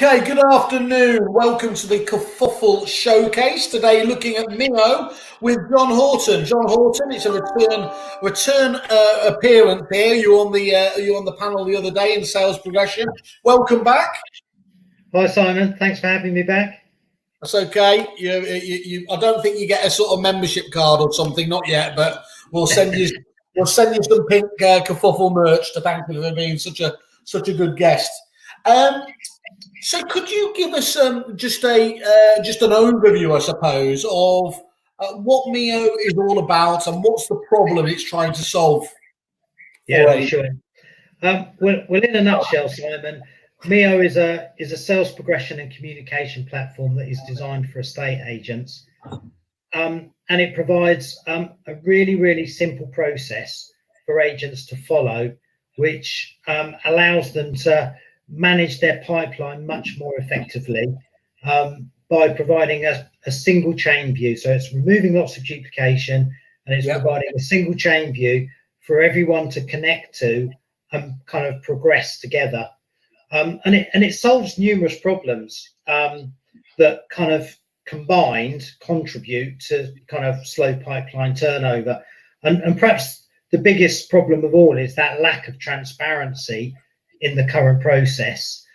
Okay, good afternoon. Welcome to the Kerfuffle showcase. Today, looking at Mio with John Horton. John Horton, it's a return appearance here. You were on the panel the other day in sales progression. Welcome back. Hi Simon, thanks for having me back. That's okay. I don't think you get a sort of membership card or something, not yet, but we'll send you some pink Kerfuffle merch to thank you for being such a good guest. So could you give us just an overview, I suppose, of what Mio is all about and what's the problem it's trying to solve? Yeah, sure. Well, in a nutshell, Simon, Mio is a sales progression and communication platform that is designed for estate agents, and it provides a really simple process for agents to follow, which allows them to manage their pipeline much more effectively by providing a single chain view. So it's removing lots of duplication, and it's providing a single chain view for everyone to connect to and kind of progress together. And it solves numerous problems that kind of combined contribute to kind of slow pipeline turnover. And perhaps the biggest problem of all is that lack of transparency in the current process,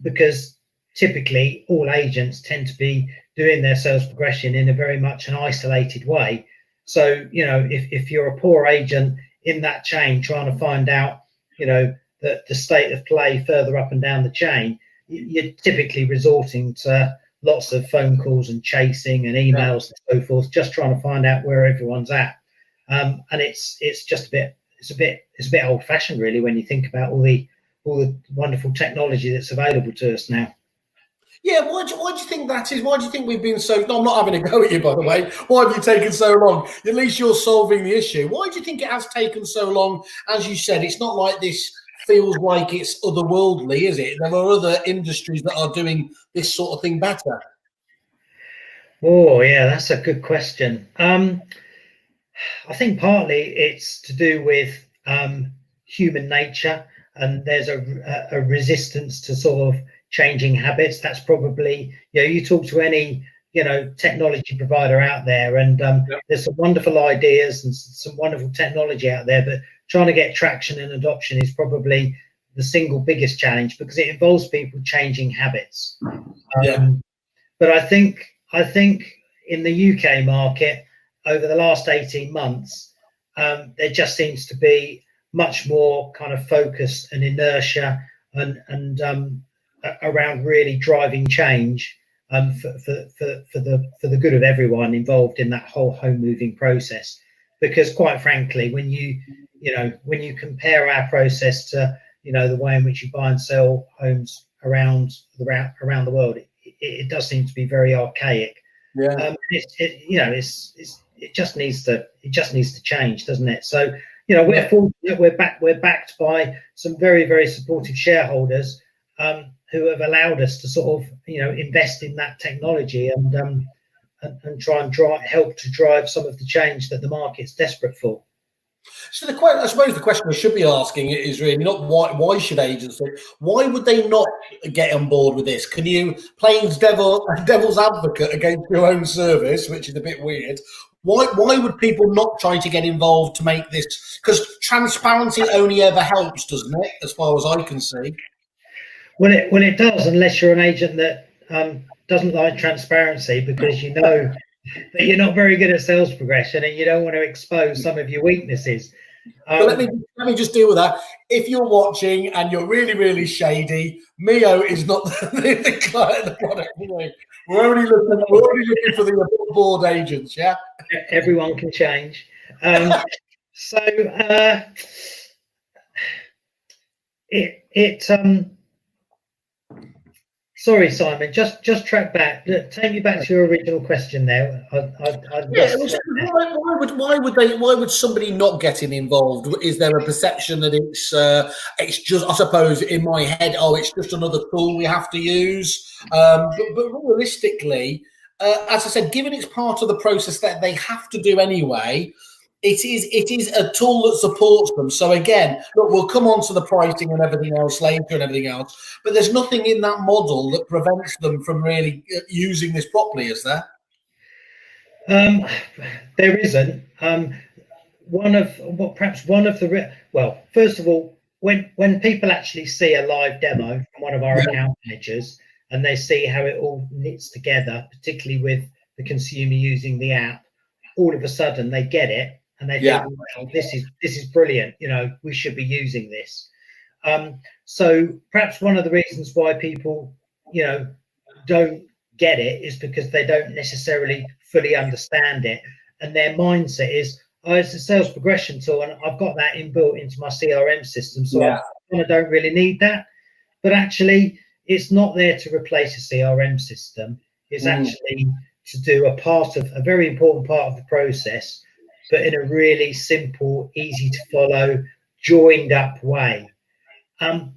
because typically all agents tend to be doing their sales progression in a very much an isolated way. So, you know, if you're a poor agent in that chain trying to find out, you know, the state of play further up and down the chain, you're typically resorting to lots of phone calls and chasing and emails and so forth, just trying to find out where everyone's at. And it's a bit old-fashioned, really, when you think about all the wonderful technology that's available to us now. Yeah, why do you think that is? Why do you think we've been so... No, I'm not having a go at you, by the way. Why have you taken so long? At least you're solving the issue. Why do you think it has taken so long? As you said, it's not like this feels like it's otherworldly, is it? There are other industries that are doing this sort of thing better. Oh, yeah, that's a good question. I think partly it's to do with human nature, and there's a resistance to sort of changing habits. That's probably, you know, you talk to any, you know, technology provider out there, and there's some wonderful ideas and some wonderful technology out there, but trying to get traction and adoption is probably the single biggest challenge, because it involves people changing habits. But I think in the UK market over the last 18 months, there just seems to be much more kind of focus and inertia and around really driving change for the good of everyone involved in that whole home moving process. Because quite frankly, when you compare our process to, you know, the way in which you buy and sell homes around the world, it does seem to be very archaic. It just needs to change, doesn't it? So, you know, we're fortunate, we're backed by some very supportive shareholders who have allowed us to sort of, you know, invest in that technology and try and help to drive some of the change that the market's desperate for. So I suppose the question I should be asking is really not why should agents, why would they not get on board with this? Can you, playing devil's advocate against your own service, which is a bit weird, why would people not try to get involved to make this? Because transparency only ever helps, doesn't it, as far as I can see? Well, it does, unless you're an agent that doesn't like transparency, because you know that you're not very good at sales progression and you don't want to expose some of your weaknesses. Let me just deal with that. If you're watching and you're really shady, Mio is not the client of the product. We're only looking for the board agents. Yeah, everyone can change. Sorry, Simon. Just track back. Take me back to your original question there. Why would somebody not getting involved? Is there a perception that it's just, I suppose, in my head, it's just another tool we have to use? But realistically, as I said, given it's part of the process that they have to do anyway, it is a tool that supports them. So again, look, we'll come on to the pricing and everything else later and everything else, but there's nothing in that model that prevents them from really using this properly, is there? There isn't. Well, first of all, when people actually see a live demo from one of our account managers and they see how it all knits together, particularly with the consumer using the app, all of a sudden they get it and they think, well, this is brilliant. You know, we should be using this. So perhaps one of the reasons why people, you know, don't get it is because they don't necessarily fully understand it, and their mindset is, oh, it's a sales progression tool and I've got that inbuilt into my CRM system, so I don't really need that. But actually, it's not there to replace a CRM system. It's actually to do a very important part of the process, but in a really simple, easy to follow, joined up way. And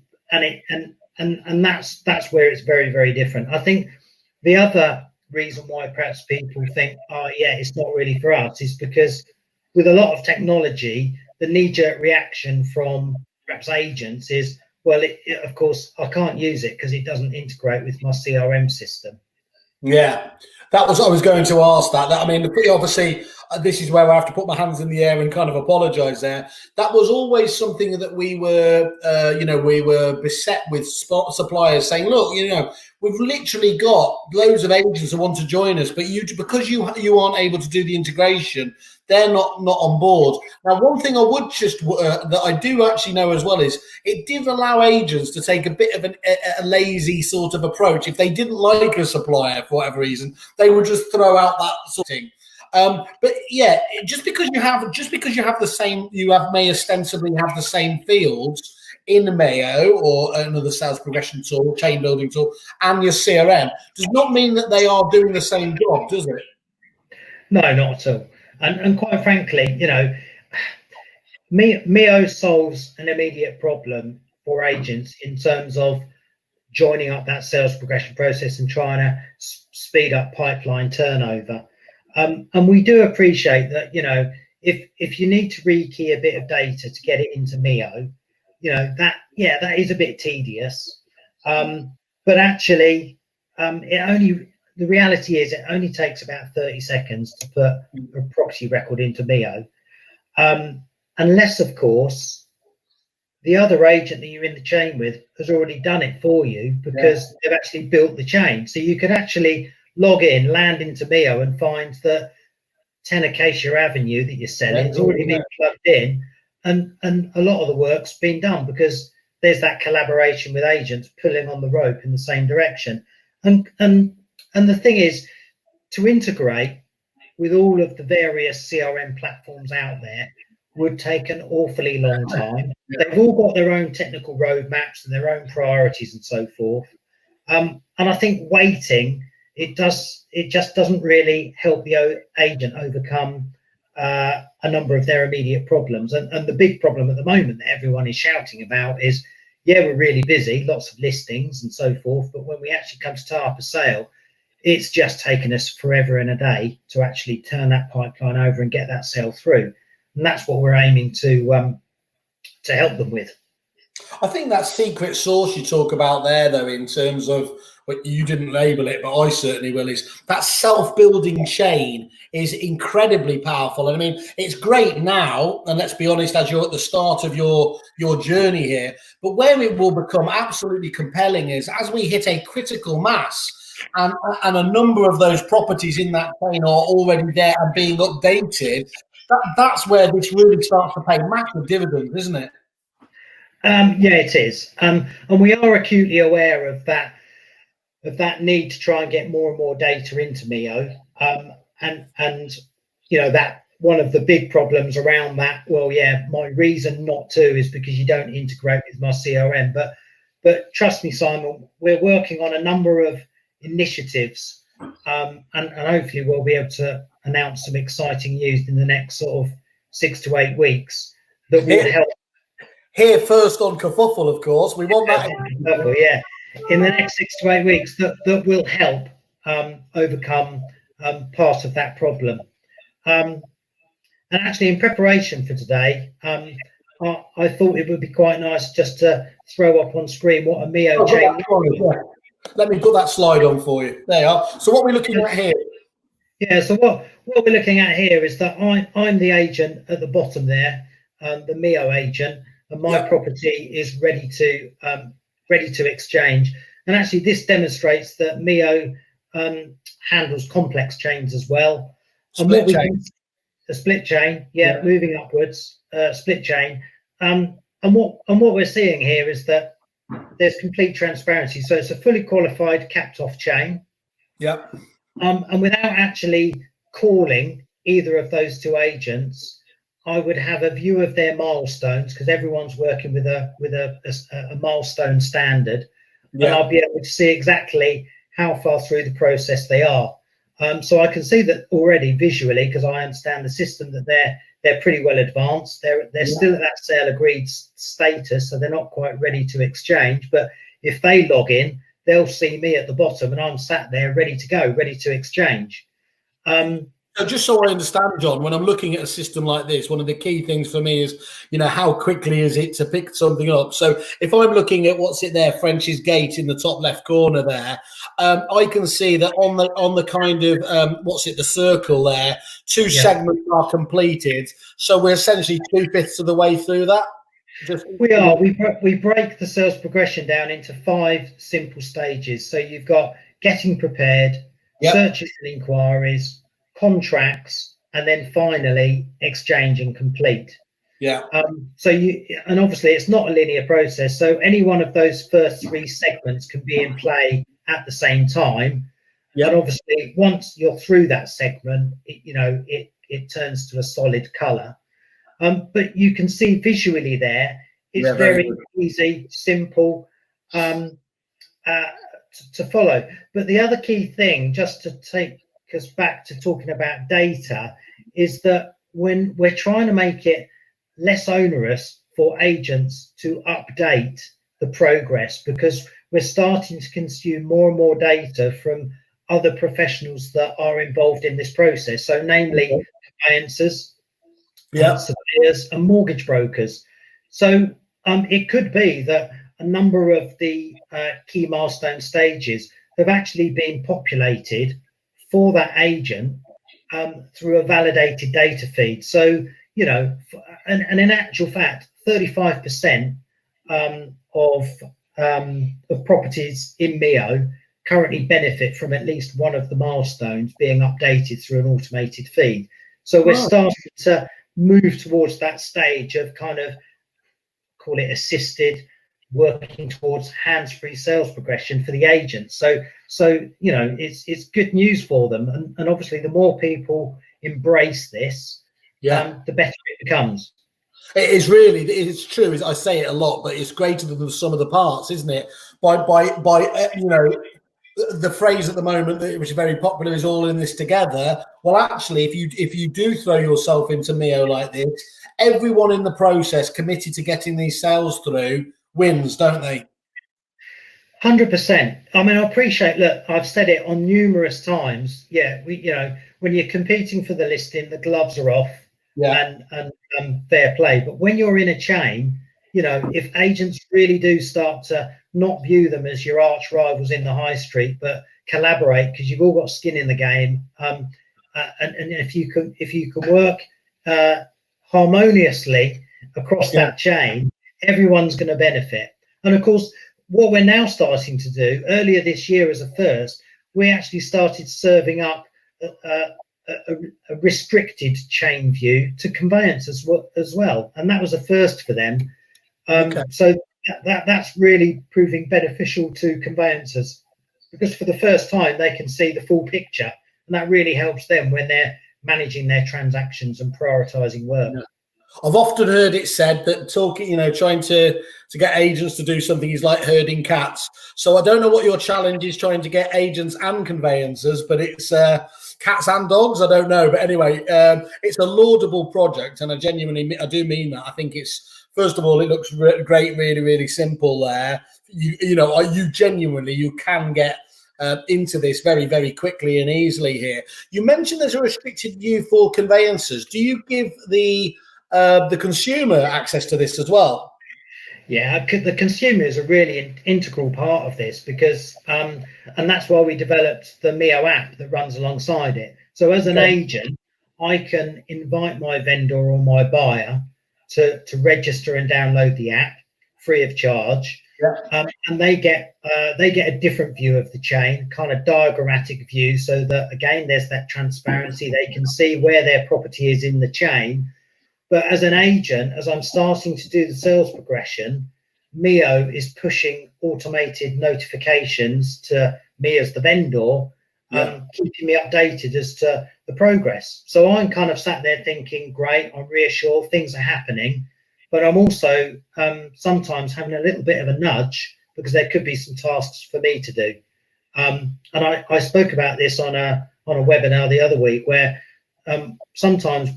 that's where it's very, very different. I think the other reason why perhaps people think, oh yeah, it's not really for us, is because with a lot of technology, the knee-jerk reaction from perhaps agents is, well, of course, I can't use it because it doesn't integrate with my CRM system. Yeah, I was going to ask that. I mean, obviously, this is where I have to put my hands in the air and kind of apologise there. That was always something that we were beset with suppliers saying, look, you know, we've literally got loads of agents who want to join us, but because you aren't able to do the integration, they're not on board. Now, one thing I would just that I do actually know as well is it did allow agents to take a bit of a lazy sort of approach. If they didn't like a supplier for whatever reason, they would just throw out that sort of thing. But yeah, just because you have the same, may ostensibly have the same fields in Mio or another sales progression tool, chain building tool, and your CRM, does not mean that they are doing the same job, does it? No, not at all. And quite frankly, you know, Mio solves an immediate problem for agents in terms of joining up that sales progression process and trying to speed up pipeline turnover. And we do appreciate that, you know, if you need to rekey a bit of data to get it into Mio, you know, that is a bit tedious. But actually, the reality is it only takes about 30 seconds to put a property record into Mio. Unless, of course, the other agent that you're in the chain with has already done it for you because they've actually built the chain. So you could actually log in, land into Mio and find that 10 Acacia Avenue that you're selling has already been plugged in, and a lot of the work's been done because there's that collaboration with agents pulling on the rope in the same direction. And the thing is, to integrate with all of the various CRM platforms out there would take an awfully long time. They've all got their own technical roadmaps and their own priorities and so forth. And I think waiting, it just doesn't really help the agent overcome a number of their immediate problems. And the big problem at the moment that everyone is shouting about is, yeah, we're really busy, lots of listings and so forth, but when we actually come to tie up a sale, it's just taken us forever and a day to actually turn that pipeline over and get that sale through. And that's what we're aiming to help them with. I think that secret sauce you talk about there, though, in terms of what you didn't label it, but I certainly will, is that self-building chain is incredibly powerful. And I mean, it's great now, and let's be honest, as you're at the start of your journey here, but where it will become absolutely compelling is as we hit a critical mass, and a number of those properties in that chain are already there and being updated, that's where this really starts to pay massive dividends, isn't it? Yeah, it is. And we are acutely aware of that need to try and get more and more data into Mio. And you know, that one of the big problems around that, well, yeah, my reason not to is because you don't integrate with my CRM. But trust me, Simon, we're working on a number of initiatives, and hopefully we'll be able to announce some exciting news in the next sort of 6 to 8 weeks that will help. Here first on Kerfuffle, of course. We want that. Yeah, in the next 6 to 8 weeks that will help overcome part of that problem. And And actually, in preparation for today, I thought it would be quite nice just to throw up on screen what a Mio chain. Let me put that slide on for you. There you are. So what we're looking at here. Yeah. So what we're looking at here is that I'm the agent at the bottom there, the Mio agent, and my property is ready to exchange. And actually, this demonstrates that Mio handles complex chains as well. Split chain. A split chain, moving upwards, split chain. And what we're seeing here is that there's complete transparency. So it's a fully qualified capped off chain. Yeah. And without actually calling either of those two agents, I would have a view of their milestones, because everyone's working with a milestone standard. Yeah. And I'll be able to see exactly how far through the process they are. So I can see that already visually, because I understand the system, that they're pretty well advanced. They're still at that sale agreed status, so they're not quite ready to exchange. But if they log in, they'll see me at the bottom, and I'm sat there ready to go, ready to exchange. So just so I understand, John, when I'm looking at a system like this, one of the key things for me is, how quickly is it to pick something up? So if I'm looking at what's it there, French's Gate in the top left corner there, I can see that on the kind of the circle there, two segments are completed. So we're essentially 2/5 of the way through that. We are. We break the sales progression down into 5 simple stages. So you've got getting prepared, searches and inquiries, contracts, and then finally exchange and complete. And obviously it's not a linear process, so any one of those first 3 segments can be in play at the same time. And obviously once you're through that segment, it turns to a solid color. But you can see visually there, it's very easy, simple to follow. But the other key thing, just to take us back to talking about data, is that when we're trying to make it less onerous for agents to update the progress, because we're starting to consume more and more data from other professionals that are involved in this process. So namely conveyancers, suppliers and mortgage brokers. So it could be that a number of the key milestone stages have actually been populated for that agent through a validated data feed. So, and in actual fact, 35% of properties in Mio currently benefit from at least one of the milestones being updated through an automated feed. So we're starting to move towards that stage of kind of, call it assisted, working towards hands-free sales progression for the agents. So it's good news for them, and obviously the more people embrace this, the better it becomes. It's true. I say it a lot, but it's greater than the sum of the parts, isn't it? By the phrase at the moment, which is very popular, is all in this together. Well, actually, if you do throw yourself into Mio like this, everyone in the process committed to getting these sales through wins, don't they? 100%. I mean, I appreciate. Look, I've said it on numerous times. When you're competing for the listing, the gloves are off. And fair play. But when you're in a chain, if agents really do start to not view them as your arch rivals in the high street, but collaborate, because you've all got skin in the game, and if you can work harmoniously across that chain, everyone's going to benefit. And of course, what we're now starting to do, earlier this year as a first, we actually started serving up a restricted chain view to conveyancers as well, and that was a first for them. So that's really proving beneficial to conveyancers, because for the first time they can see the full picture, and that really helps them when they're managing their transactions and prioritizing work. I've often heard it said that trying to get agents to do something is like herding cats. So I don't know what your challenge is trying to get agents and conveyancers, but it's cats and dogs. I don't know. But anyway, it's a laudable project, and I do mean that. I think it's, first of all, it looks great, really, really simple there. You can get into this very, very quickly and easily here. You mentioned there's a restricted view for conveyancers. Do you give the consumer access to this as well? Yeah, the consumer is a really integral part of this because, and that's why we developed the Mio app that runs alongside it. So as an agent, I can invite my vendor or my buyer to register and download the app free of charge. Yeah. And they get a different view of the chain, kind of diagrammatic view, so that again there's that transparency. They can see where their property is in the chain. But as an agent, as I'm starting to do the sales progression, Mio is pushing automated notifications to me as the vendor, keeping me updated as to the progress. So I'm kind of sat there thinking, great, I'm reassured things are happening, but I'm also sometimes having a little bit of a nudge because there could be some tasks for me to do. And I spoke about this on a webinar the other week where sometimes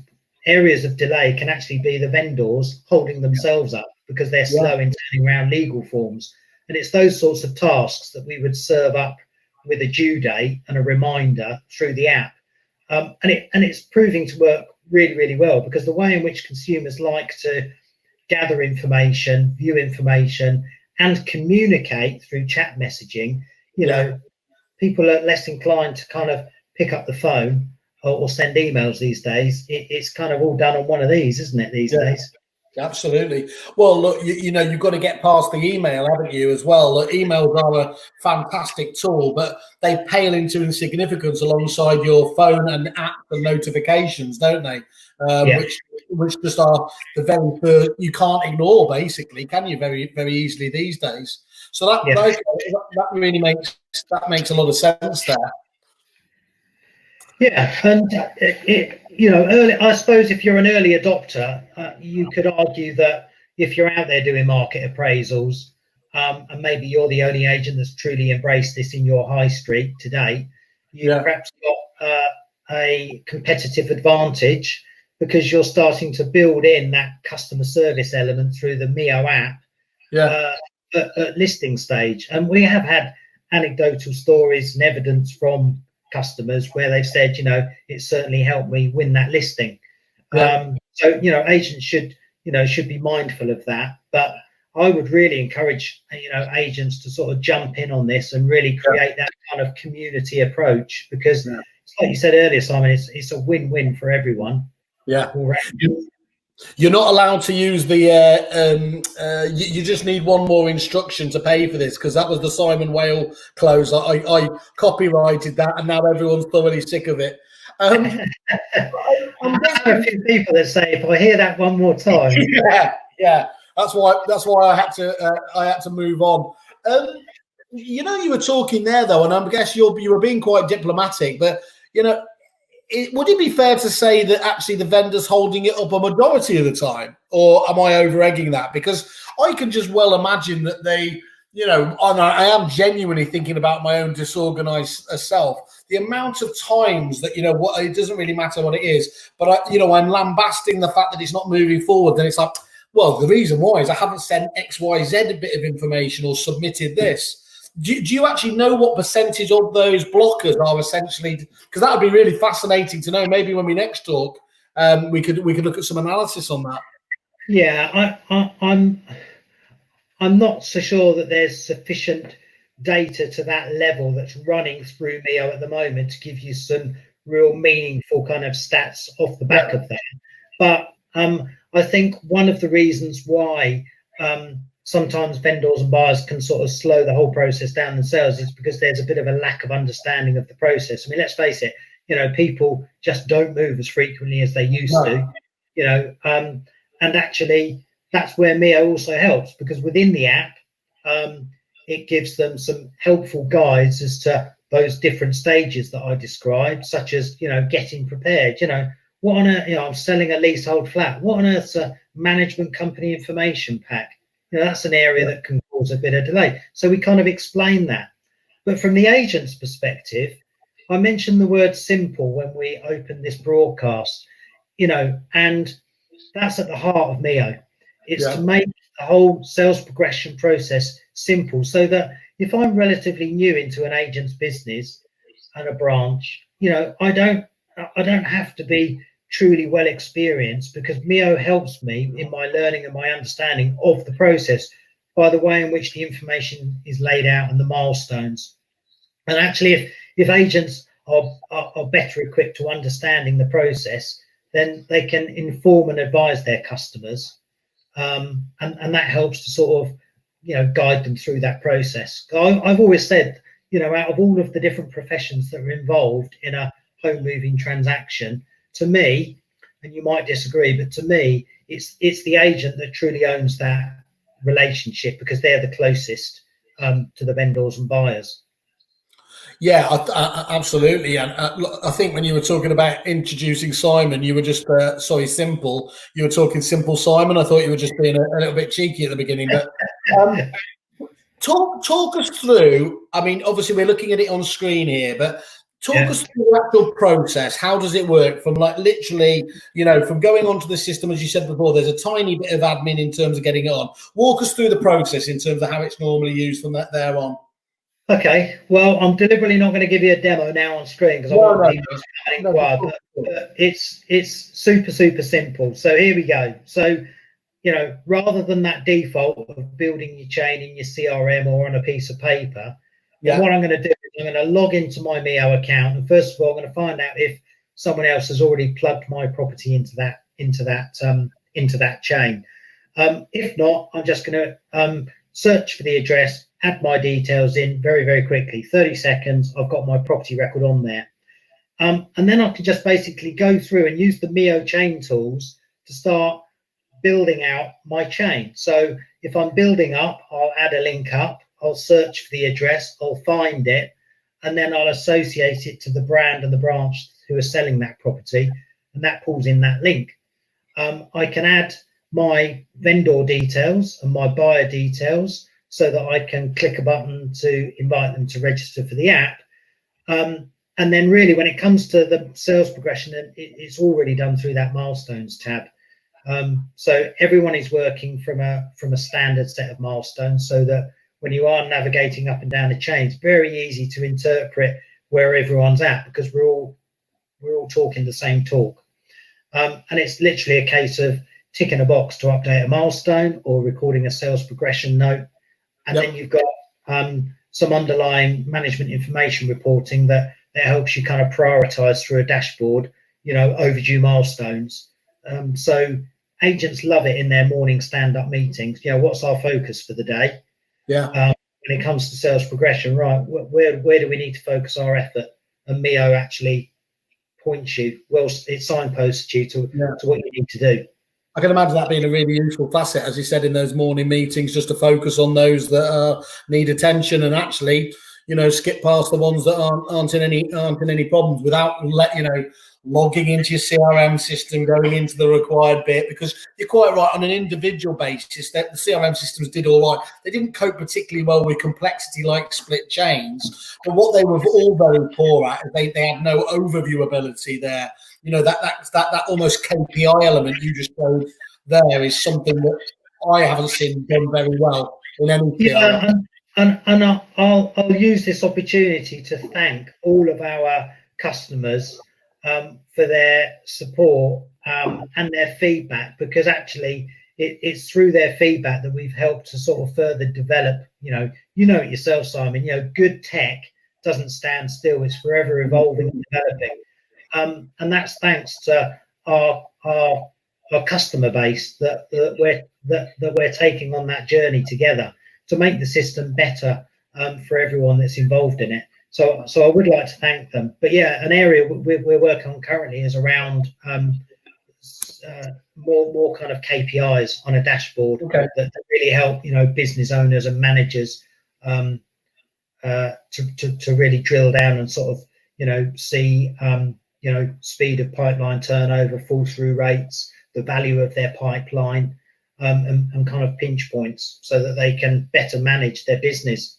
areas of delay can actually be the vendors holding themselves up because they're slow in turning around legal forms. And it's those sorts of tasks that we would serve up with a due date and a reminder through the app. And it's proving to work really, really well because the way in which consumers like to gather information, view information, and communicate through chat messaging, you know, people are less inclined to kind of pick up the phone or send emails these days. It's kind of all done on one of these, isn't it, these days? Absolutely. Well, look, you know, you've got to get past the email, haven't you, as well? Look, emails are a fantastic tool, but they pale into insignificance alongside your phone and app and notifications, don't they? Which just are the very first, you can't ignore, basically, can you, very, very easily these days? So that really makes a lot of sense there. Yeah, and you know, I suppose if you're an early adopter, you could argue that if you're out there doing market appraisals, and maybe you're the only agent that's truly embraced this in your high street today, you've perhaps got a competitive advantage because you're starting to build in that customer service element through the Mio app at listing stage. And we have had anecdotal stories and evidence from customers where they've said, you know, it certainly helped me win that listing. So, you know, agents should be mindful of that. But I would really encourage, you know, agents to sort of jump in on this and really create that kind of community approach because, like you said earlier, Simon, it's a win-win for everyone. Yeah. You're not allowed to use the. You just need one more instruction to pay for this because that was the Simon Whale close. I copyrighted that, and now everyone's thoroughly sick of it. I'm a few people that say if I hear that one more time. Yeah. That's why I had to move on. You know, you were talking there though, and I guess you were being quite diplomatic, but you know. Would it be fair to say that actually the vendor's holding it up a majority of the time, or am I over-egging that? Because I can just well imagine that they, you know, and I am genuinely thinking about my own disorganized self. The amount of times that, you know, what it doesn't really matter what it is, but I'm lambasting the fact that it's not moving forward. Then it's like, well, the reason why is I haven't sent XYZ bit of information or submitted this. Do you actually know what percentage of those blockers are essentially? Because that would be really fascinating to know. Maybe when we next talk, we could look at some analysis on that. Yeah, I'm not so sure that there's sufficient data to that level that's running through Mio at the moment to give you some real meaningful kind of stats off the back of that. But I think one of the reasons why sometimes vendors and buyers can sort of slow the whole process down themselves is because there's a bit of a lack of understanding of the process. I mean, let's face it, you know, people just don't move as frequently as they used to, you know, and actually that's where Mio also helps because within the app, it gives them some helpful guides as to those different stages that I described, such as, you know, getting prepared, you know, what on earth, you know, I'm selling a leasehold flat. What on earth's a management company information pack? You know, that's an area that can cause a bit of delay. So we kind of explain that. But from the agent's perspective, I mentioned the word simple when we opened this broadcast, you know, and that's at the heart of Mio. It's to make the whole sales progression process simple so that if I'm relatively new into an agent's business and a branch, you know, I don't have to be truly well experienced, because Mio helps me in my learning and my understanding of the process by the way in which the information is laid out and the milestones. And actually, if agents are better equipped to understanding the process, then they can inform and advise their customers, and that helps to sort of, you know, guide them through that process. I've always said, you know, out of all of the different professions that are involved in a home moving transaction, to me, and you might disagree, but to me, it's the agent that truly owns that relationship, because they're the closest to the vendors and buyers. Yeah, absolutely. And I think when you were talking about introducing Simon, you were just simple. You were talking simple Simon. I thought you were just being a little bit cheeky at the beginning, but talk us through. I mean, obviously we're looking at it on screen here, but talk us through the actual process. How does it work from, like, literally, you know, from going onto the system, as you said before, there's a tiny bit of admin in terms of getting it on. Walk us through the process in terms of how it's normally used from there on. Okay, well, I'm deliberately not going to give you a demo now on screen, because I want people to inquire, but it's super simple. So here we go. So, you know, rather than that default of building your chain in your CRM or on a piece of paper, what I'm going to do is I'm going to log into my Mio account, and first of all, I'm going to find out if someone else has already plugged my property into that chain. If not, I'm just going to search for the address, add my details in very quickly. 30 seconds, I've got my property record on there. And then I can just basically go through and use the Mio chain tools to start building out my chain. So if I'm building up, I'll add a link up, I'll search for the address, I'll find it, and then I'll associate it to the brand and the branch who are selling that property, and that pulls in that link. I can add my vendor details and my buyer details, so that I can click a button to invite them to register for the app. And then really, when it comes to the sales progression, it's already done through that milestones tab. So everyone is working from a standard set of milestones, so that when you are navigating up and down the chain, it's very easy to interpret where everyone's at, because we're all talking the same talk. And it's literally a case of ticking a box to update a milestone or recording a sales progression note. And then you've got some underlying management information reporting that helps you kind of prioritize through a dashboard, you know, overdue milestones. So agents love it in their morning stand-up meetings. You know, what's our focus for the day? Yeah. When it comes to sales progression, right, where do we need to focus our effort? And Mio actually points you, well, it signposts you to what you need to do. I can imagine that being a really useful facet, as you said, in those morning meetings, just to focus on those that need attention, and actually, you know, skip past the ones that aren't in any problems, without logging into your CRM system, going into the required bit. Because you're quite right, on an individual basis, that the CRM systems did all right. They didn't cope particularly well with complexity like split chains, but what they were all very poor at is they had no overview ability there. You know, that almost KPI element you just showed there is something that I haven't seen done very well in any CRM. And I'll use this opportunity to thank all of our customers for their support and their feedback, because actually it's through their feedback that we've helped to sort of further develop. You know it yourself, Simon. You know, good tech doesn't stand still; it's forever evolving and developing. And that's thanks to our customer base that we're taking on that journey together to make the system better for everyone that's involved in it. So I would like to thank them. But yeah, an area we're working on currently is around more kind of KPIs on a dashboard that really help, you know, business owners and managers to really drill down and sort of, you know, see you know, speed of pipeline turnover, fall through rates, the value of their pipeline, and kind of pinch points, so that they can better manage their business.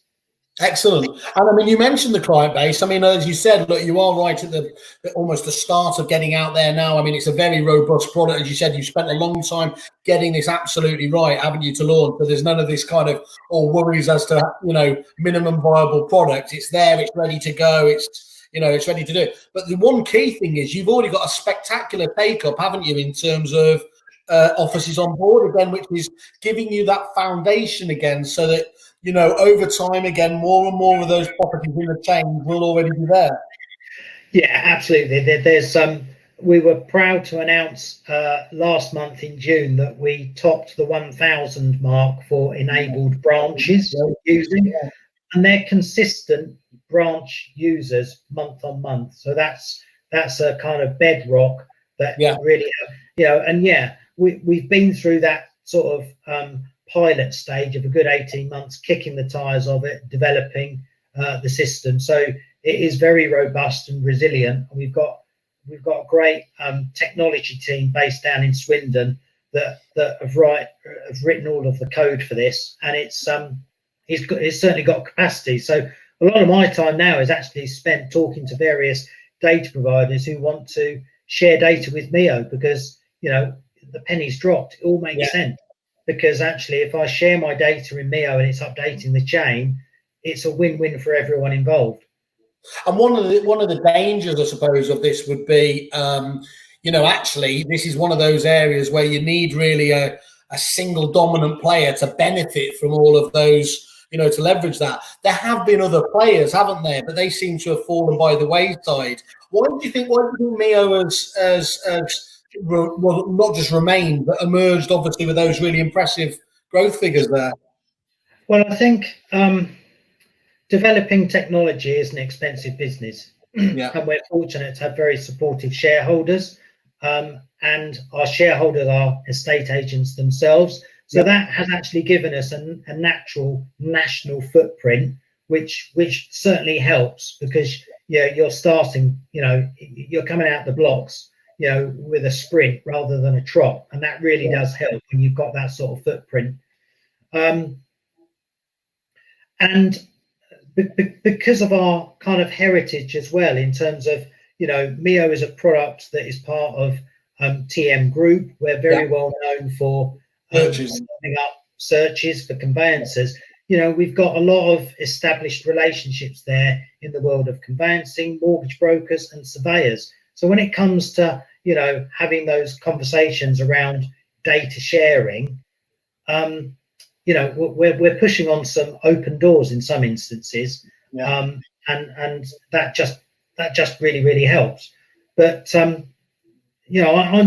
Excellent. And I mean, you mentioned the client base. I mean, as you said, look, you are right at the almost the start of getting out there now. I mean, it's a very robust product. As you said, you've spent a long time getting this absolutely right, haven't you, to launch? So there's none of this kind of worries as to, minimum viable product. It's there, it's ready to go. It's ready to do. But the one key thing is you've already got a spectacular take-up, haven't you, in terms of offices on board again, which is giving you that foundation again so that, over time, again, more and more of those properties in the chain will already be there. Yeah, absolutely. There's we were proud to announce last month in June that we topped the 1,000 mark for enabled branches using, and they're consistent branch users month on month. So that's a kind of bedrock that really, we've been through that sort of pilot stage of a good 18 months, kicking the tires of it, developing the system. So it is very robust and resilient. And we've got a great technology team based down in Swindon that have written all of the code for this, and it's certainly got capacity. So a lot of my time now is actually spent talking to various data providers who want to share data with Mio, because the penny's dropped. It all makes sense. Because actually, if I share my data in Mio and it's updating the chain, it's a win-win for everyone involved. And one of the dangers, I suppose, of this would be, actually, this is one of those areas where you need really a single dominant player to benefit from all of those, to leverage that. There have been other players, haven't there? But they seem to have fallen by the wayside. Why do you think Mio has well, not just remained, but emerged, obviously, with those really impressive growth figures there? Well, I think developing technology is an expensive business, and we're fortunate to have very supportive shareholders, and our shareholders are estate agents themselves. So that has actually given us a natural national footprint, which certainly helps, because you're starting, you're coming out the blocks, with a sprint rather than a trot, and that really does help when you've got that sort of footprint. And because of our kind of heritage as well, in terms of, Mio is a product that is part of TM Group. We're very well known for setting up searches for conveyancers. We've got a lot of established relationships there in the world of conveyancing, mortgage brokers and surveyors. So when it comes to, having those conversations around data sharing, we're pushing on some open doors in some instances, and that just really helps. But I'm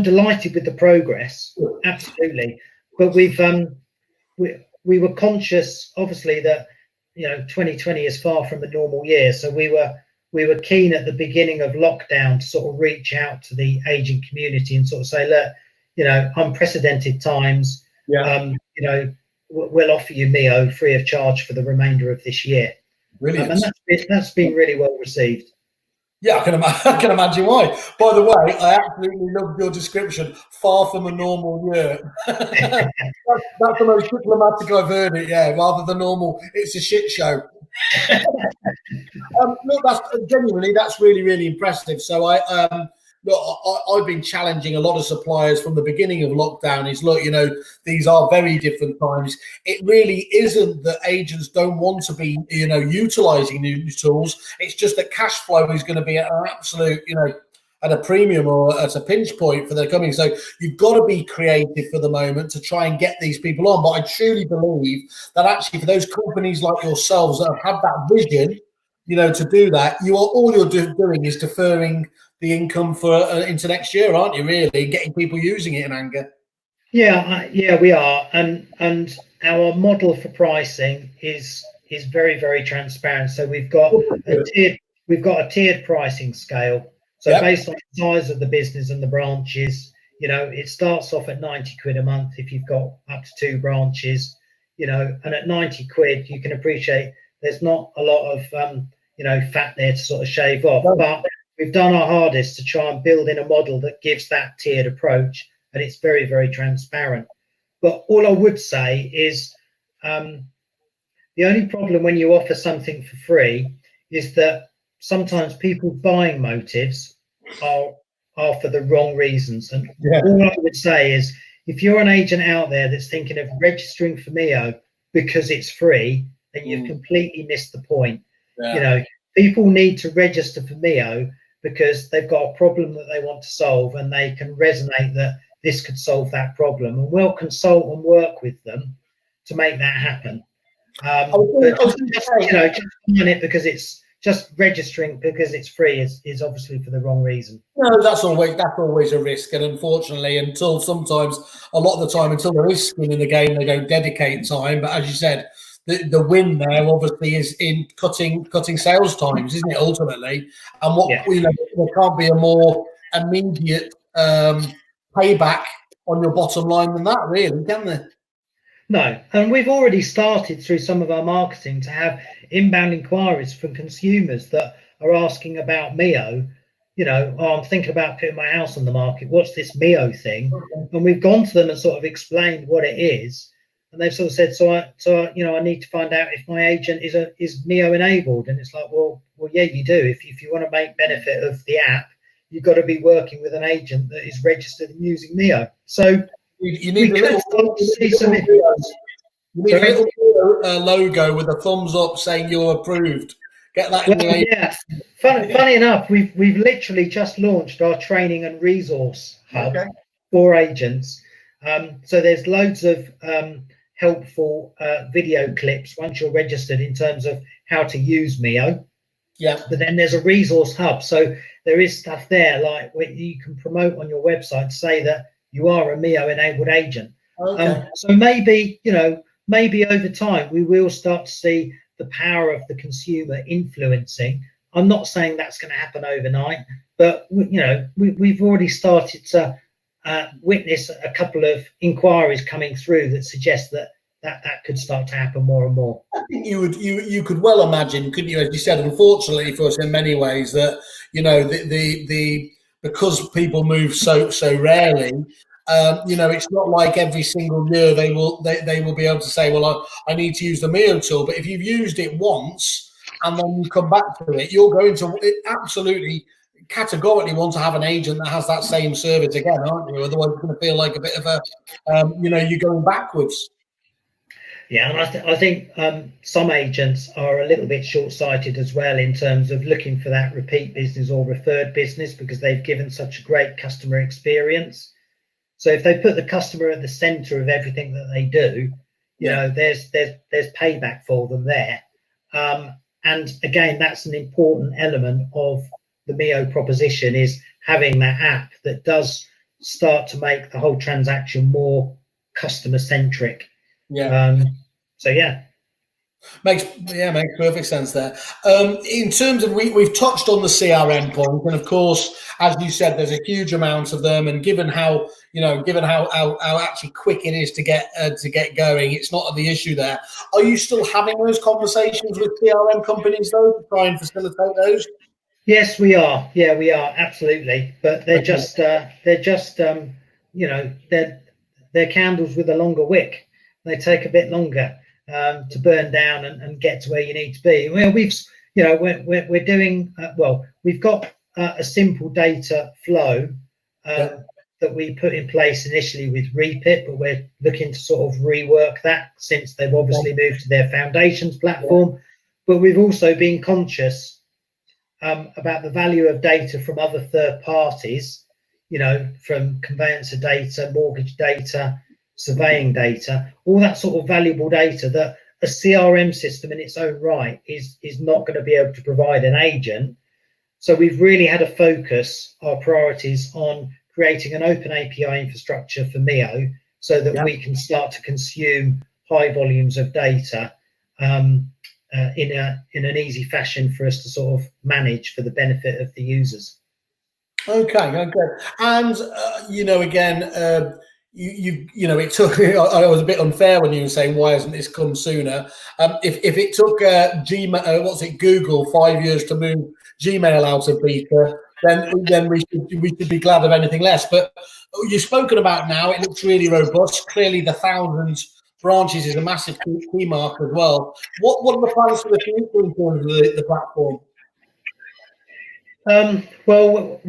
delighted with the progress, absolutely. But we were conscious, obviously, that 2020 is far from a normal year, so we were keen at the beginning of lockdown to sort of reach out to the agent community and sort of say, look, unprecedented times. We'll offer you Mio free of charge for the remainder of this year. Brilliant. And that's been really well received. Yeah, I can imagine why. By the way, I absolutely loved your description. Far from a normal year. that's the most diplomatic I've heard it. Yeah, rather than normal, it's a shit show. Look, that's genuinely, that's really impressive. So I've been challenging a lot of suppliers from the beginning of lockdown. Is look, these are very different times. It really isn't that agents don't want to be, utilizing new tools. It's just that cash flow is going to be at an absolute, at a premium or at a pinch point for their coming. So you've got to be creative for the moment to try and get these people on. But I truly believe that actually for those companies like yourselves that have had that vision, to do that, all you're doing is deferring the income for into next year, aren't you? Really getting people using it in anger. Yeah, we are, and our model for pricing is very transparent. So we've got a tiered pricing scale. So based on the size of the business and the branches, it starts off at 90 quid a month if you've got up to 2 branches, and at 90 quid you can appreciate there's not a lot of fat there to sort of shave off, but we've done our hardest to try and build in a model that gives that tiered approach, and it's very transparent. But all I would say is The only problem when you offer something for free is that sometimes people's buying motives are for the wrong reasons. And all I would say is, if you're an agent out there that's thinking of registering for Mio because it's free, then you've completely missed the point. You know, people need to register for Mio because they've got a problem that they want to solve, and they can resonate that this could solve that problem, and we'll consult and work with them to make that happen. But just doing it because it's just registering because it's free is obviously for the wrong reason. No, that's always a risk, and unfortunately, until sometimes a lot of the time, until there is skin in the game, they don't dedicate time. But as you said, the win there obviously is in cutting sales times, isn't it? Ultimately, and there can't be a more immediate payback on your bottom line than that, really, can there? No, and we've already started through some of our marketing to have inbound inquiries from consumers that are asking about Mio. You know, I'm thinking about putting my house on the market. What's this Mio thing? And we've gone to them and sort of explained what it is, and they've sort of said, so I need to find out if my agent is Mio enabled. And it's like, well, yeah, you do. If you want to make benefit of the app, you've got to be working with an agent that is registered and using Mio. So you need a little logo with a thumbs up saying you're approved. Get that in the yeah. Funny enough, we've literally just launched our training and resource hub for agents. So there's loads of helpful video clips once you're registered in terms of how to use Mio. Yeah. But then there's a resource hub. So there is stuff there like where you can promote on your website to say that you are a Mio enabled agent. So maybe, maybe over time we will start to see the power of the consumer influencing. I'm not saying that's going to happen overnight, but we've already started to witness a couple of inquiries coming through that suggest that could start to happen more and more. I think you could well imagine, couldn't you? As you said, unfortunately for us in many ways, that because people move so rarely. It's not like every single year they will be able to say, well, I need to use the Mio tool. But if you've used it once and then you come back to it, you're going to absolutely categorically want to have an agent that has that same service again, aren't you? Otherwise, it's going to feel like a bit of a, you're going backwards. Yeah, and I think some agents are a little bit short-sighted as well in terms of looking for that repeat business or referred business because they've given such a great customer experience. So if they put the customer at the center of everything that they do, there's payback for them there. And again, that's an important element of the Mio proposition, is having that app that does start to make the whole transaction more customer centric. Makes perfect sense there. In terms of we've touched on the CRM point, and of course, as you said, there's a huge amount of them. And given how actually quick it is to get going, it's not the issue there. Are you still having those conversations with CRM companies though to try and facilitate those? Yes, we are. Yeah, we are absolutely. But they're they're candles with a longer wick. They take a bit longer to burn down and get to where you need to be. Well, we're doing we've got a simple data flow that we put in place initially with Repit, but we're looking to sort of rework that since they've obviously moved to their foundations platform. But we've also been conscious about the value of data from other third parties, from conveyancer data, mortgage data, surveying data, all that sort of valuable data that a CRM system in its own right is not going to be able to provide an agent. So we've really had to focus our priorities on creating an open API infrastructure for Mio so that we can start to consume high volumes of data in an easy fashion for us to sort of manage for the benefit of the users. Okay. And again, it took. I was a bit unfair when you were saying why hasn't this come sooner? If it took Gmail, Google 5 years to move Gmail out of beta, then we should be glad of anything less. But you've spoken about now, it looks really robust. Clearly, the thousands branches is a massive key mark as well. What are the plans for the future in terms of the platform? Well,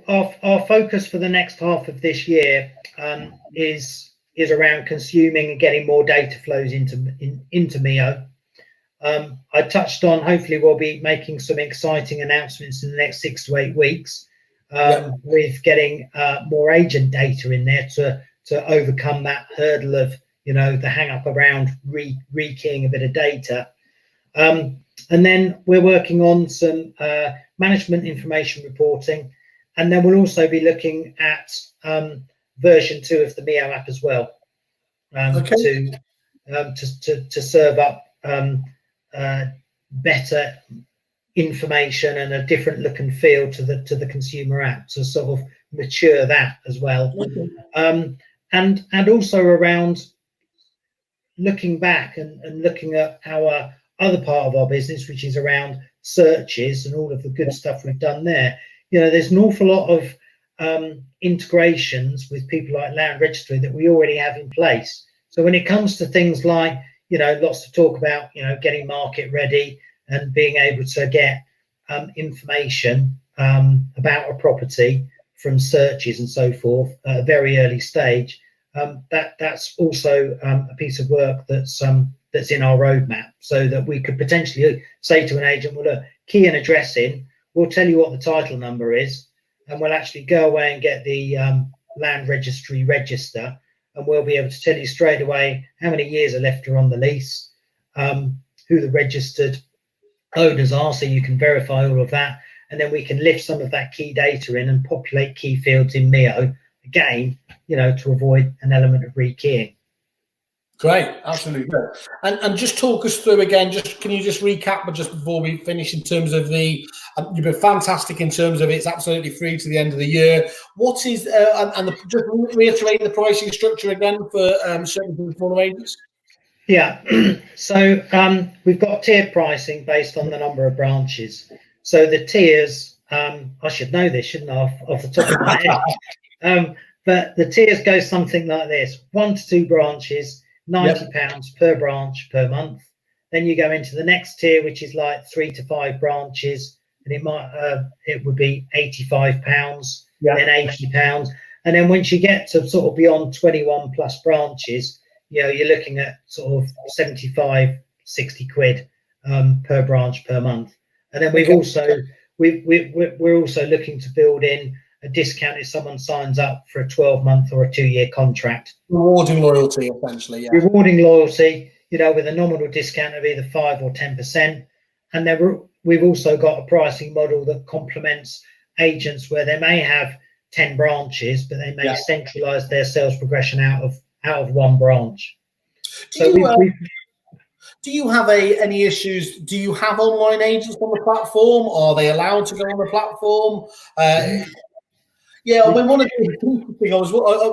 our focus for the next half of this year is around consuming and getting more data flows into Mio. I touched on, hopefully we'll be making some exciting announcements in the next 6 to 8 weeks with getting more agent data in there to overcome that hurdle of, the hang up around rekeying a bit of data. And then we're working on some management information reporting, and then we'll also be looking at version 2 of the Mio app as well, to serve up better information and a different look and feel to the consumer app, to sort of mature that as well. And also around looking back and looking at our other part of our business, which is around searches and all of the good stuff we've done there. There's an awful lot of integrations with people like Land Registry that we already have in place. So when it comes to things like, lots to talk about, getting market ready and being able to get information about a property from searches and so forth at a very early stage, that's also a piece of work that's in our roadmap, so that we could potentially say to an agent, well, look, key and address in, we'll tell you what the title number is, and we'll actually go away and get the Land Registry register, and we'll be able to tell you straight away how many years are left on the lease, who the registered owners are, so you can verify all of that, and then we can lift some of that key data in and populate key fields in Mio again, to avoid an element of rekeying. Great, absolutely good. And just talk us through again. Can you just recap, but just before we finish, in terms of you've been fantastic in terms of it's absolutely free to the end of the year. What is just reiterate the pricing structure again for certain smaller agents? Yeah, so we've got tiered pricing based on the number of branches. So the tiers, I should know this, shouldn't I, off the top of my head? But the tiers go something like this: 1 to 2 branches, £90 per branch per month. Then you go into the next tier, which is like 3 to 5 branches, and it would be £85, then £80, and then once you get to sort of beyond 21 plus branches, you're looking at sort of 75, 60 quid per branch per month. And then we're also looking to build in a discount if someone signs up for a 12-month or a 2-year contract. Rewarding loyalty, essentially. Yeah. Rewarding loyalty, with a nominal discount of either 5 or 10%. And then we've also got a pricing model that complements agents where they may have 10 branches, but they may centralise their sales progression out of one branch. Do you have any issues? Do you have online agents on the platform? Are they allowed to go on the platform?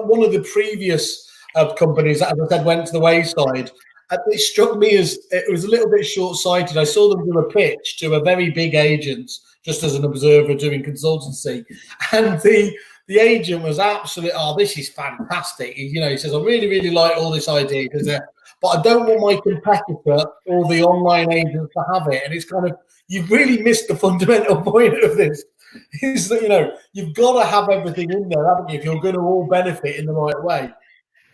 One of the previous companies that, as I said, went to the wayside. It struck me as it was a little bit short-sighted. I saw them do a pitch to a very big agent, just as an observer doing consultancy, and the agent was absolutely, this is fantastic. He says, I really, really like all this idea, but I don't want my competitor or the online agents to have it. And it's kind of, you've really missed the fundamental point of this, is that, you've got to have everything in there, haven't you, if you're going to all benefit in the right way.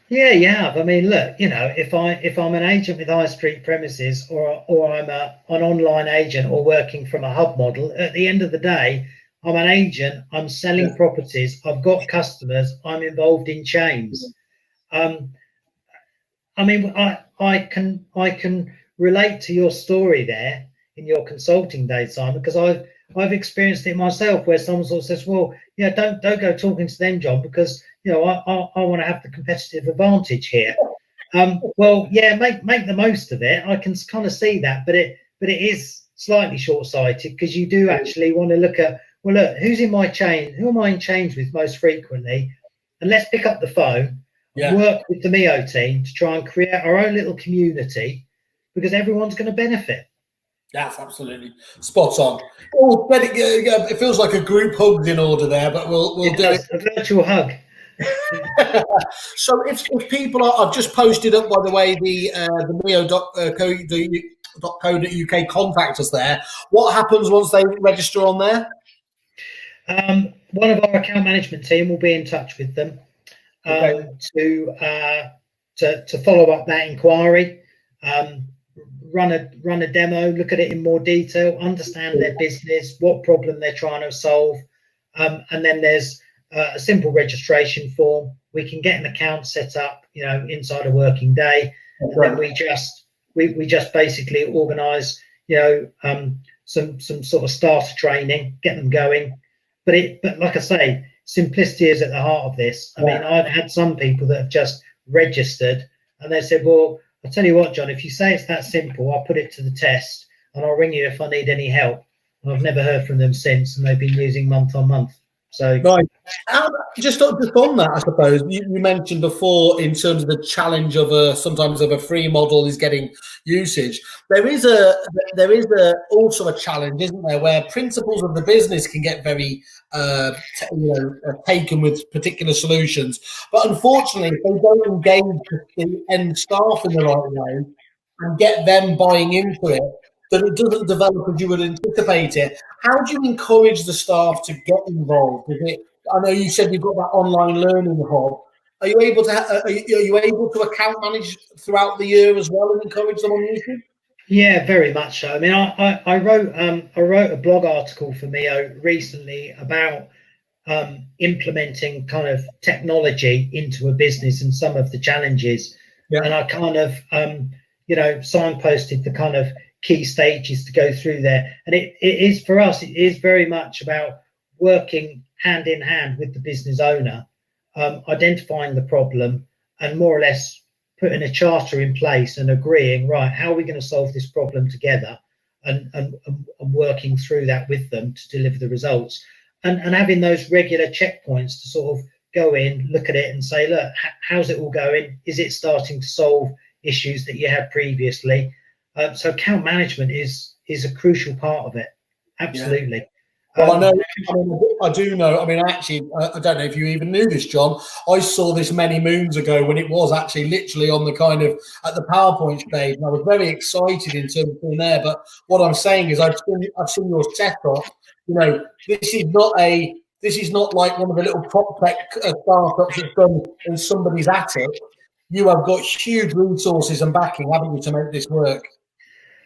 Yeah, you have. I mean, look, if I'm an agent with high street premises, or I'm an online agent or working from a hub model, at the end of the day, I'm an agent, I'm selling properties, I've got customers, I'm involved in chains. I mean, I can relate to your story there in your consulting days, Simon, because I've experienced it myself, where someone sort of says, well, don't go talking to them, John, because I want to have the competitive advantage here. Make the most of it. I can kind of see that, but it is slightly short-sighted, because you do actually want to look at, well, look, who's in my chain? Who am I in chains with most frequently? And let's pick up the phone. Work with the Mio team to try and create our own little community, because everyone's going to benefit. That's absolutely spot on. It feels like a group hug's in order there, but we'll do it. A virtual hug. So if people are, I've just posted up, by the way, the mio.co.uk contact us there. What happens once they register on there? One of our account management team will be in touch with them to follow up that inquiry, run a demo, look at it in more detail, understand their business, what problem they're trying to solve, and then there's a simple registration form. We can get an account set up, inside a working day, and then we just basically organise, some sort of starter training, get them going. But like I say, simplicity is at the heart of this. I mean, I've had some people that have just registered and they said, well, I'll tell you what, John, if you say it's that simple, I'll put it to the test and I'll ring you if I need any help. And I've never heard from them since, and they've been using month on month. So right. Just on that, I suppose you mentioned before in terms of the challenge of sometimes of a free model is getting usage. There is also a challenge, isn't there, where principles of the business can get very taken with particular solutions, but unfortunately, if they don't engage the end staff in the right way and get them buying into it, that it doesn't develop as you would anticipate it. How do you encourage the staff to get involved? I know you said you've got that online learning hub. Are you able to account manage throughout the year as well and encourage them on YouTube? Yeah, very much so. I mean, I wrote a blog article for Mio recently about implementing kind of technology into a business and some of the challenges. Yeah. And I kind of signposted the kind of key stages to go through there. And it is, for us, it is very much about working hand in hand with the business owner, identifying the problem and more or less putting a charter in place and agreeing, right, how are we going to solve this problem together, and working through that with them to deliver the results, and having those regular checkpoints to sort of go in, look at it and say, look, how's it all going? Is it starting to solve issues that you had previously? So account management is a crucial part of it. Absolutely. Yeah. Well, I do know. I mean, actually, I don't know if you even knew this, John. I saw this many moons ago when it was actually literally on the kind of at the PowerPoint stage, and I was very excited in terms of being there. But what I'm saying is, I've seen your setup. This is not like one of the little prop tech startups that's done in somebody's attic. You have got huge resources and backing, haven't you, to make this work?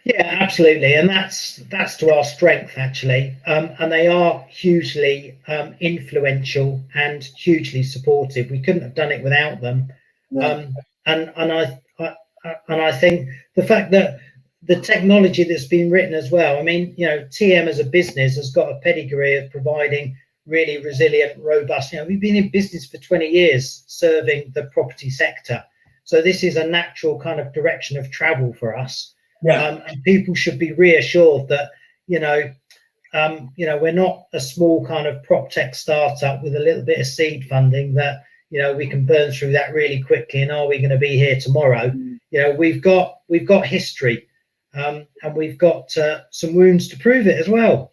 Yeah, absolutely, and that's to our strength actually, and they are hugely influential and hugely supportive. We couldn't have done it without them. No. And I think the fact that the technology that's been written as well. I mean, TM as a business has got a pedigree of providing really resilient, robust. We've been in business for 20 years serving the property sector, so this is a natural kind of direction of travel for us. Yeah. And people should be reassured that, we're not a small kind of prop tech startup with a little bit of seed funding that, we can burn through that really quickly. And are we going to be here tomorrow? We've got history, and we've got some wounds to prove it as well.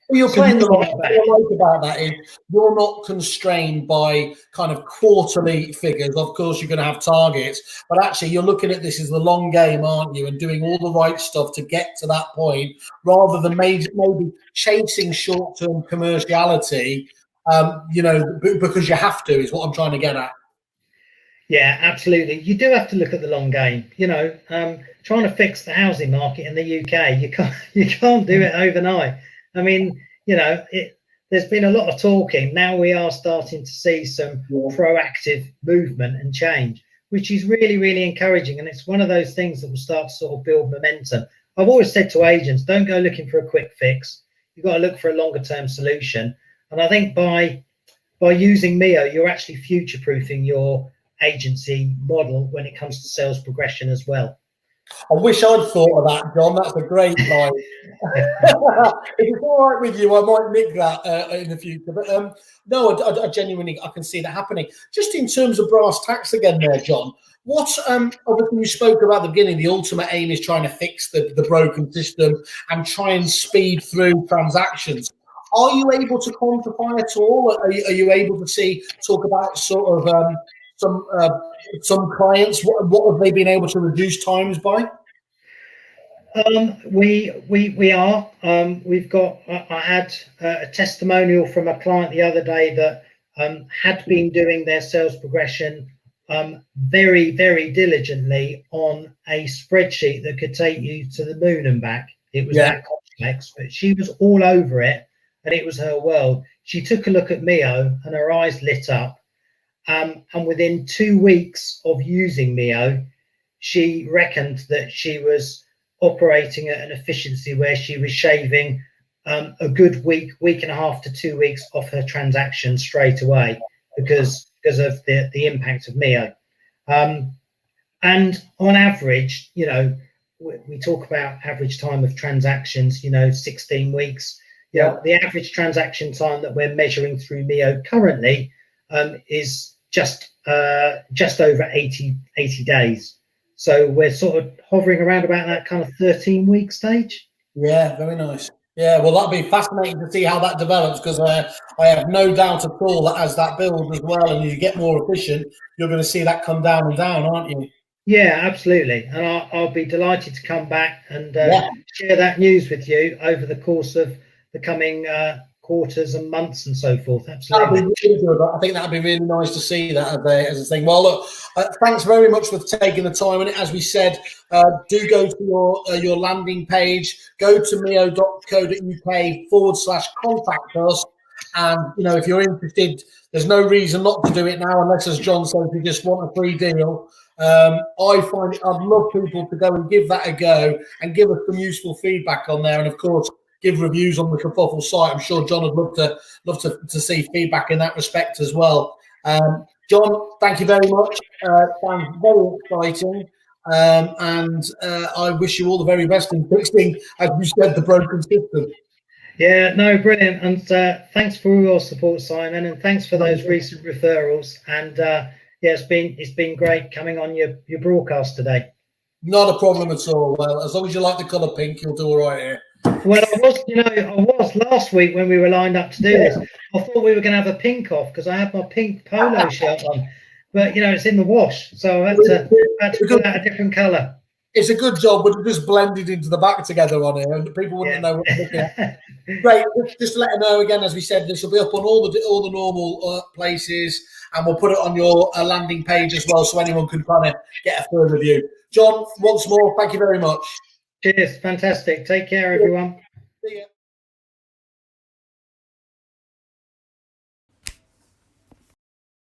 Well, you're playing the right. What I like about that is you're not constrained by kind of quarterly figures. Of course, you're going to have targets, but actually you're looking at this as the long game, aren't you? And doing all the right stuff to get to that point, rather than maybe chasing short-term commerciality, because you have to, is what I'm trying to get at. Yeah, absolutely. You do have to look at the long game. Trying to fix the housing market in the UK, you can't do it overnight. I mean, there's been a lot of talking. Now we are starting to see some proactive movement and change, which is really, really encouraging. And it's one of those things that will start to sort of build momentum. I've always said to agents, don't go looking for a quick fix. You've got to look for a longer term solution. And I think by using Mio, you're actually future-proofing your agency model when it comes to sales progression as well. I wish I'd thought of that, John. That's a great line. If it's all right with you, I might nick that in the future. But no, I genuinely, I can see that happening. Just in terms of brass tacks again there, John, what, obviously you spoke about at the beginning, the ultimate aim is trying to fix the broken system and try and speed through transactions. Are you able to quantify at all? Are you able to talk about sort of some clients? What have they been able to reduce times by? We are. We've got. I had a testimonial from a client the other day that had been doing their sales progression very, very diligently on a spreadsheet that could take you to the moon and back. It was that complex, but she was all over it, and it was her world. She took a look at Mio, and her eyes lit up. And within 2 weeks of using Mio, she reckoned that she was operating at an efficiency where she was shaving a good week and a half to 2 weeks off her transaction straight away because of the impact of Mio. And on average, you know, we talk about average time of transactions, you know, 16 weeks. You know, the average transaction time that we're measuring through Mio currently is just over 80 days. So we're sort of hovering around about that kind of 13-week stage. Yeah, very nice. Yeah, well, that'll be fascinating to see how that develops, because I have no doubt at all that as that builds as well and you get more efficient, you're going to see that come down and down, aren't you? Yeah, absolutely. And I'll be delighted to come back and share that news with you over the course of the coming quarters and months and so forth. Absolutely. That'd be really good. I think that'd be really nice to see that as a thing. Well, look, thanks very much for taking the time. And as we said, do go to your landing page, go to mio.co.uk/contact us. And, you know, if you're interested, there's no reason not to do it now, unless, as John said, you just want a free deal. I find I'd love people to go and give that a go and give us some useful feedback on there. And of course, give reviews on the Kerfuffle site. I'm sure John would love to see feedback in that respect as well. John, thank you very much. Sounds very exciting. And I wish you all the very best in fixing, as you said, the broken system. Yeah, no, brilliant. And thanks for all your support, Simon, and thanks for those recent referrals. And yeah, it's been great coming on your broadcast today. Not a problem at all. Well, as long as you like the colour pink, you'll do all right here. Well, I was last week when we were lined up to do this. I thought we were going to have a pink off because I had my pink polo shirt on, but you know it's in the wash, so I had to put out a different colour. It's a good job, but it just blended into the back together on here, and people wouldn't know what they're looking at. Great. Just to let you know again, as we said, this will be up on all the normal places, and we'll put it on your landing page as well, so anyone can kind of get a further view. John, once more, thank you very much. Cheers. Fantastic. Take care, everyone. See ya.